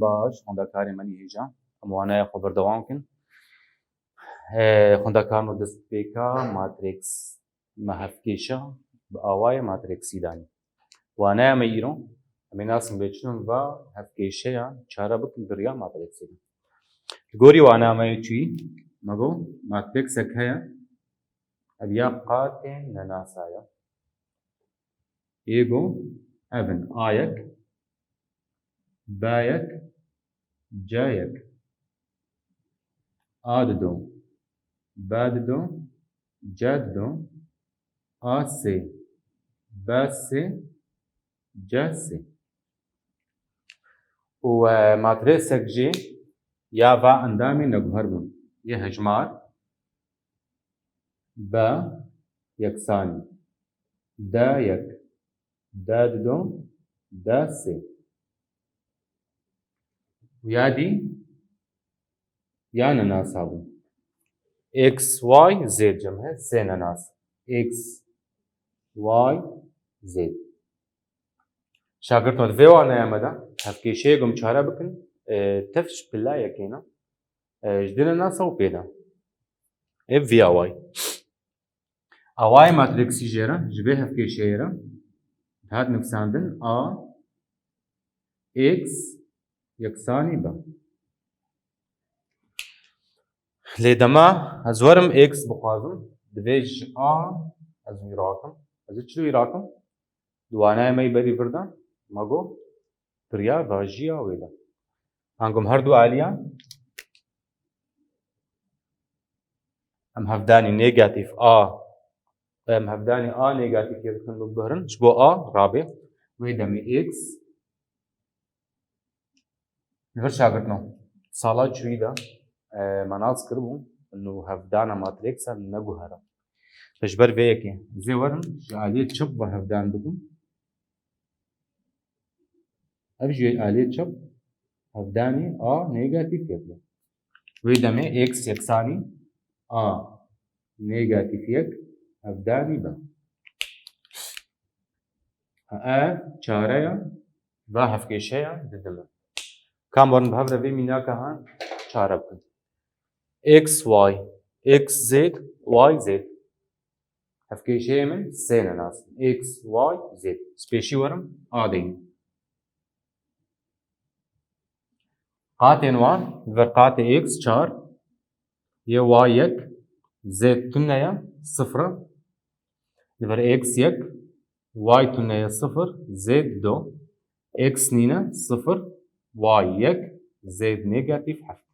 باش خوندەکاری منی هێژە ئەم وانایە خۆ بەردەوام بکەن خوندەکان و دەست پێکە ماترێکس مە هەفتکێشە بە ئاوایە ماترێکسی دانی وانایە مە ئیرۆ ئەمێ ناسم بێچنم بە هەفتکێشەیە چارە بکن بریا ماترێکسی گۆری وانامەیە چی مەگۆ ماترێکسێک هەیە ئەبیا قاتێن نەناسایە ئێگۆ ئەڤن ئایەک بايك جايك آددو باددو جاددو آسي باسي جاسي وماتريسك جي يافا اندامي نجهربون يهجمار با يكساني دايك داددو داسي ويادي يانا ناس هابون x y z جمع سينا ناس x y z شاگرد نود فيو انا يامدا هفكي شيغم چارا بكن تفش بالله يكينا جدنا ناس او بيدا f v y اواي ماتريكسي جيرا جبه هفكي شيرا هاد نفساندن a x يكساني با ليدما ازورم اكس بخوازم دبيج ازو يراكم ازو چلو يراكم دوانای مي بري بردا مگو بريا واجيا ويدا هنگم هر دو عاليا ام هفداني نيجاتيف ام هفداني نيجاتيف يكون ببهرن شبو رابع ويدا مي اكس نفر شاگردنو سالا چویدا مناس کربو انو هفدانا ماتريكسا نگوهرا تجبر بيكي زي ورن آلية چب و هفدان بكم ابجي آلية چب هفداني نيجاتيف يكلا ويدا مي اكس يكساني نيجاتيف يك هفداني با چاريا و هفكيشيا ددما كام ورن بهفرة في ميناكا هان چارة بكن x y x z y z هفكيشيا من سينا ناس x y z سبيشي ورم دين قاتين وان وقاتي x چار يه y يك z تنيا صفر لبر x يك y تنيا صفر z دو x نينا صفر y يك z نيجاتيف حرف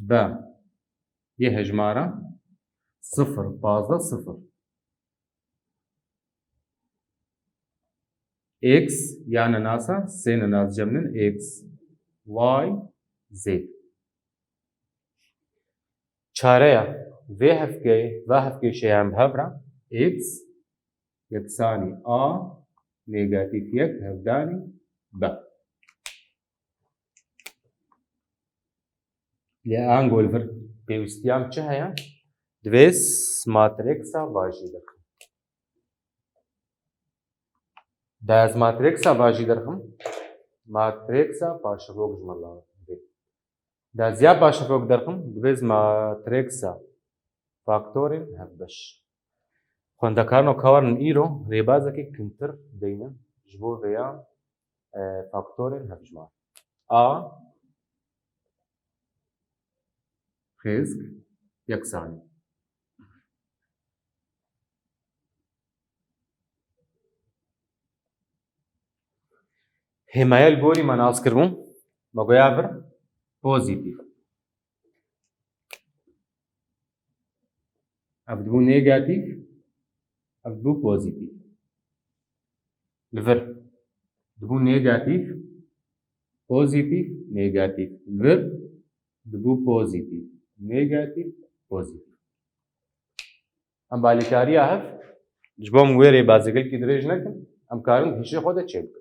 با يهجمارة صفر بازا صفر x يعني ناسا سين ناس جمنن x y z چاريا وهفكي شيئا بهبرا x يكساني نيجاتيف يك هفداني با لأنقول فر بيوستيام چهيا دويس ماتريكسا واجي درخم داز ماتريكسا واجي درخم ماتريكسا باشفوق جمال داز يا باشفوق درخم دويس ماتريكسا فاكتورين هفبش خوندكارنو كوارن ايرو ريبازكي كنتر دينا جبو فيا فاكتورين هفجمار خيزك يكساني هماية البوري مناس كربون مغيابر بوزيتيف ابدو نيجاتيف ابدو بوزيتيف لفر دبو نيجاتيف بوزيتيف نيجاتيف لفر دبو بوزيتيف نيجاتيف بوزيتيف ام بالكاري هف جبوم ويري بازيكل كي دريج نكن ام كارم هيشي خوده تشيك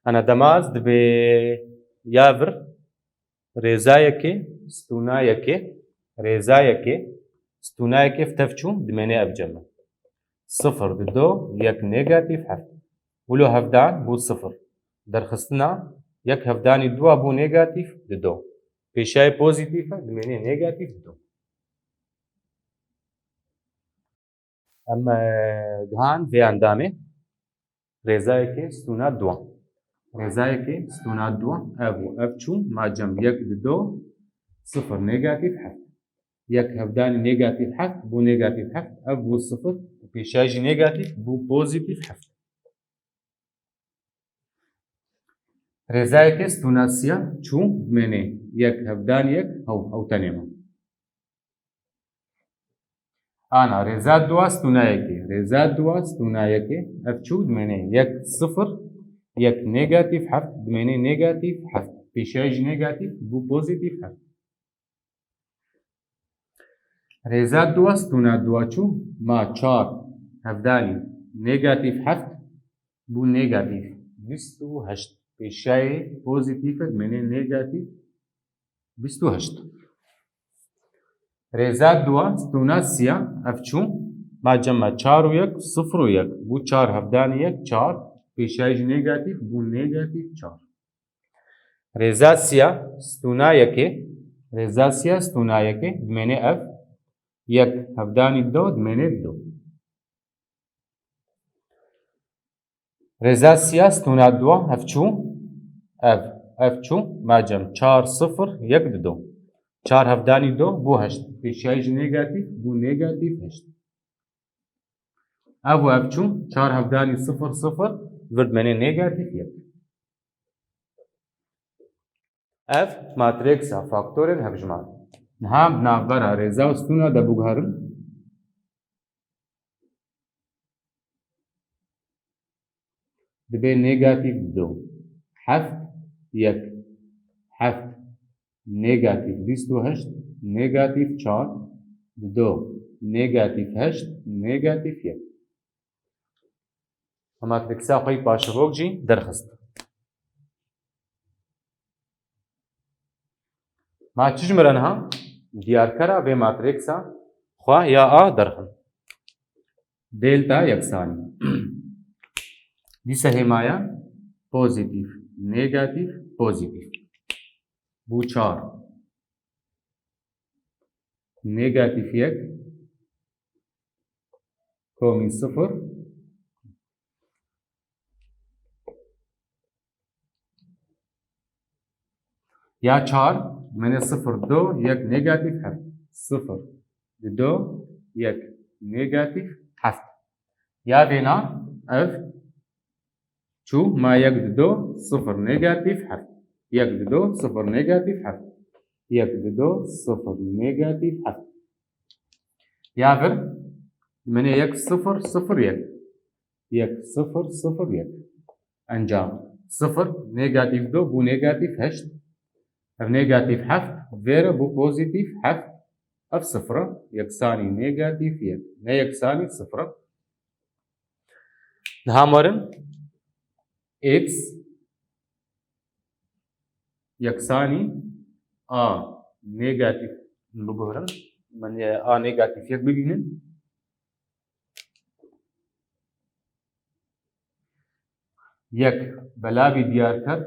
انا دماز دبي يافر ريزايكي ستونايكي ريزايكي ستونايكي فتفچو دميني ابجمع صفر دو يك نيجاتيف حرف ولو هفدان بو صفر درخستنا یەک هەفدانی دووە بوو نێگاتیڤ ددۆ پێشای پۆزیتیڤە دمێنێ نێگاتیڤ ددۆ ئەم گهان vê endamê rêzayekê stûna duwa rêzayekê stûna duwa ev bû ev çû macem yek didô sıfır nêgatîv heft yek hevdanî nêgatîv heft bû nêgatîv heft ev bû sıfır pêşayî jî nêgatîv bû pozîtîv heft rêzayekê stûna siyah çû dimênê yek hevdaniyek hew tenê me ana rêza duwa stûnayekê rêza duwa stûnayekê ev çû dimênê yek sıfır yek nêgatîv heft dimênê nêgatîv heft pêşayî jî nêgatîv bû pozîtîv heft rêza duwa stûna duwa çû ma çar hevdanî nêgatîv heft bû nêgatîv bîst û heşt pêşayê pozîtîv e dimênê nêgatîv bîst û heşt rêza duwa stûna siyah ev çû ma cema çar û yek sıfır û yek bû çar hevdanî yek çar pêşayî jî nêgatîv bû nêgatîv çar rêza siyah stûnayekê rêza siyah stûnayekê dimênê ev yek hevdanî do dimênê do rêza siyah stûna duwa ev çû ev çû ma cem çar sıfır yek dido çar hevdanî do bû heşt pêşayî jî nêgatîv bû nêgatîv heşt ev û ev çû çar hevdanî sıfır sıfır vir dimênê nêgatîv yek ev matrîksa faktorên hevjimar niha bi navbera rêza û stûna de biguherin dibe nêgatîv do heft yek heft nêgatîv bîst û heşt nêgatîv çar do nêgatîv heşt nêgatîv yek matrîksa xwe paşivok jî derxist ma çi ji min re niha diyarkera vê matrîksa xwe ya a derxin delta yeksanî dîsa hêmaya pozîtîv nêgatîv pozîtîv bû çar nêgatîv yek komî sıfır ya çar dimêne sıfır do yek nêgatîv heft sıfır do yek nêgatîv heft ya vêna ev çû ma yek do sıfır nêgatîv heft yek do sıfır nêgatîv heft yek do sıfır nêgatîv heft ya vir dimêne yek sıfır sıfır yek yek sıfır sıfır yek encam sıfır nêgatîv do bû nêgatîv heşt ev nêgatîv heft vêre bû pozîtîv heft ev sıfır yeksanî nêgatîv yek ne yeksanî sıfır niha werin x yeksanî a nêgatîv biguherin min a nêgatîv yek bibînin yek belavî diyarker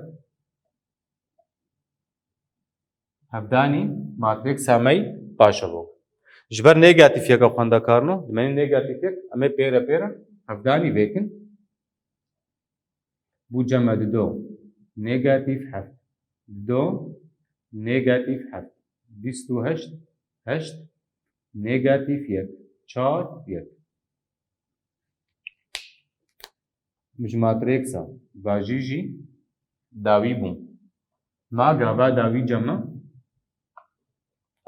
hevdanî matrîksa me paşevok ji ber nêgatîv yeka xwendekarino dimênê nêgatîv yek em ê pêre pêre hevdanî vêkin bû cema dido nêgatîv heft dido nêgatîv heft bîst û heşt heşt nêgatîv yek çar yek ji matrîksa vajî jî dawî bûn ma gava dawî cema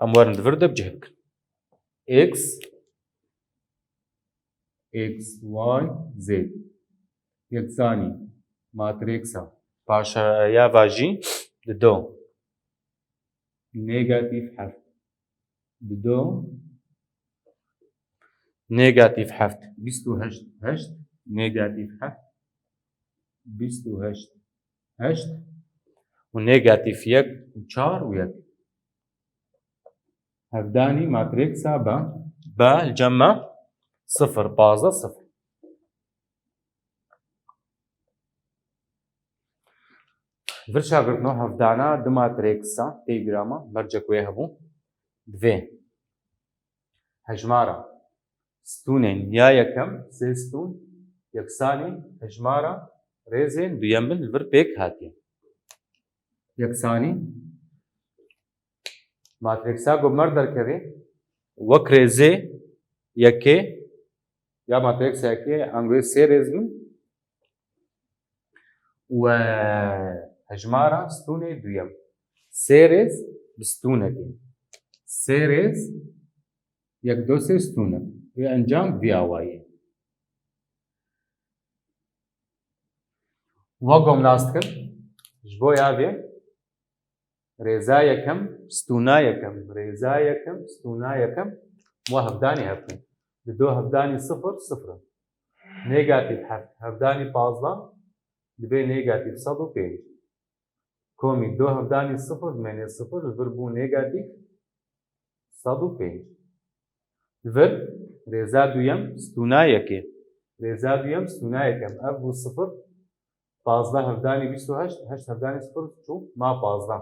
em werin di vir de bicih bikin x y z yeksanî matrîksa paşaya vajî dido nêgatîv heft dido nêgatîv heft bîst û heşt heşt nêgatîv heft bîst û heşt heşt û nêgatîv yek û çar û yek hevdanî matrîksa be cema sıfır bazda sıfır Vir şagirtno hevdana di matrîksa têbîrama mercek wê hebû divê hejmara stûnên ya yekem sê stûn yeksanî hejmara rêzên duyem bin li vir pêk hatiye. Yeksanî matrîksa gumer derkevê wek rêzê yekê ya matrîksa yekê angê sê rêz bin û hejmara stûnê duyem. Sê rêz bi stûnekê. Sê rêz yek dosê stûnek. Vê encam vî awayî ye. Wek gomnas dikin ji bo ya vê rêza yekem stûna yekem rêza yekem stûna yekem wa hevdanî hevkin. Di do hevdanî sifir sifir in. Nêgatîv hevdanî pazda dibe nêgatîv sed û pênc. Komî do hevdanî sifir dimene sifir li vir bû nêgatîv sed û pênc. Li vir rêza duyem stûna yekê. Rêza duyem stûna yekem ev bû sifir. Pazda hevdanî bîst û heşt. Heşt hevdanî sifir çû ma pazda.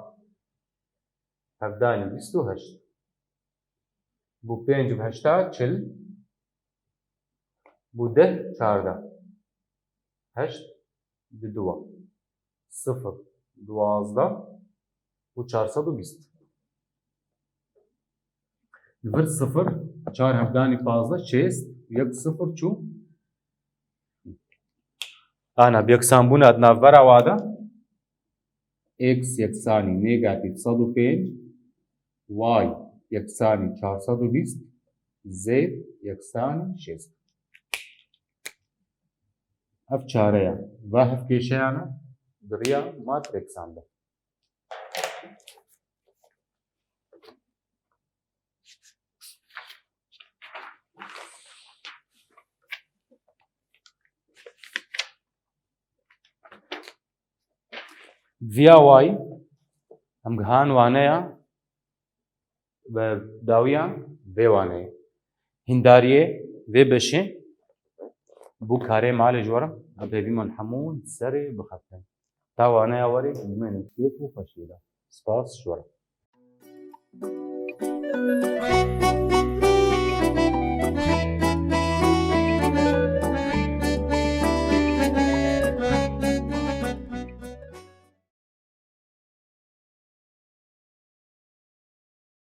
Hevdanî bîst û heşt. Bû pênc û heşta çil. Bû deh çarda. Heşt di duwa. Sifir duwazda û çarsed û bîst. Li vir sifir çar hevdanî pazda şêst yek sifir çû. Ana bi yeksanbûna di navbera wa de x yeksanî nêgatîv sed û pênc y yeksanî çarsed û bîst z yeksanî şêst. Ev çare ye. Va hevkêşeyan e di rêya matrîksan de. Vîya wayî em gihan waneya ve dawiyan vê waneyê. Hîndariyê vê beşê bû karê malê ji werin em pêvî min hemû serê bixebtin. Ta waneya werê dimênin kêf û xweşî de. Spas ji werin.